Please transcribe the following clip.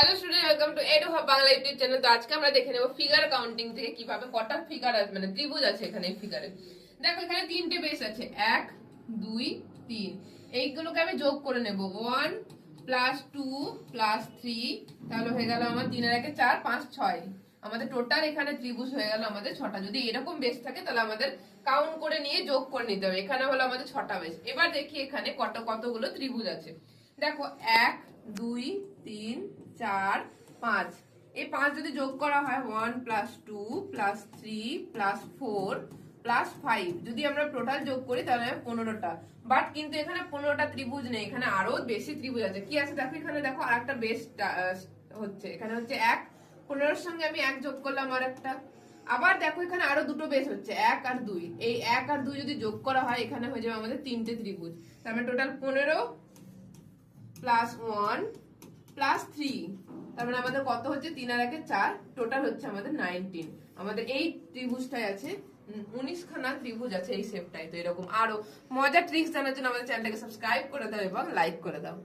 Hello student, welcome to edu hub Bangla YouTube channel. তো আজকে আমরা দেখে নেব ফিগার কাউন্টিং থেকে কিভাবে কটা ফিগার আছে, মানে ত্রিভুজ আছে এখানে। এই ফিগারে দেখো এখানে তিনটে বেস আছে, 1 2 3। এইগুলোকে আমি যোগ করে নেব, 1 প্লাস 2 প্লাস 3, তাহলে হয়ে গেল আমার 3 এর 1 4 5 6। আমাদের টোটাল এখানে ত্রিভুজ হয়ে গেল আমাদের 6টা। যদি এরকম বেস থাকে তাহলে আমাদের কাউন্ট করে নিয়ে যোগ করে নিতে হবে। এখানে হলো আমাদের 6টা বেস। এবার দেখি এখানে কতগুলো ত্রিভুজ আছে। দেখো 1 2 3 4 5। এই 5 যদি যোগ করা হয় 1 প্লাস 2 প্লাস 3 প্লাস 4 প্লাস 5, যদি আমরা টোটাল যোগ করি তাহলে 15টা। বাট কিন্তু এখানে 15টা ত্রিভুজ নেই, এখানে আরো বেশি ত্রিভুজ আছে। কি আছে দেখো, এখানে দেখো আরেকটা বেস হচ্ছে, এখানে হচ্ছে 1, 15 এর সঙ্গে আমি 1 যোগ করলাম আর একটা। আবার দেখো এখানে আরো দুটো বেস হচ্ছে 1 আর 2। এই 1 আর 2 যদি যোগ করা হয় এখানে হয়ে যাবে আমাদের তিনটে ত্রিভুজ। তার মানে টোটাল 15 প্লাস 1 প্লাস 3, তার মানে আমাদের কত হচ্ছে, 3 আর 1 4, টোটাল হচ্ছে আমাদের 19। আমাদের এই ত্রিভুজটাই আছে 19 খানা ত্রিভুজ আছে এই শেপটাই। তো এরকম আরো মজার ট্রিক্স জানার জন্য আমাদের চ্যানেলটাকে সাবস্ক্রাইব করে দাও এবং লাইক করে দাও।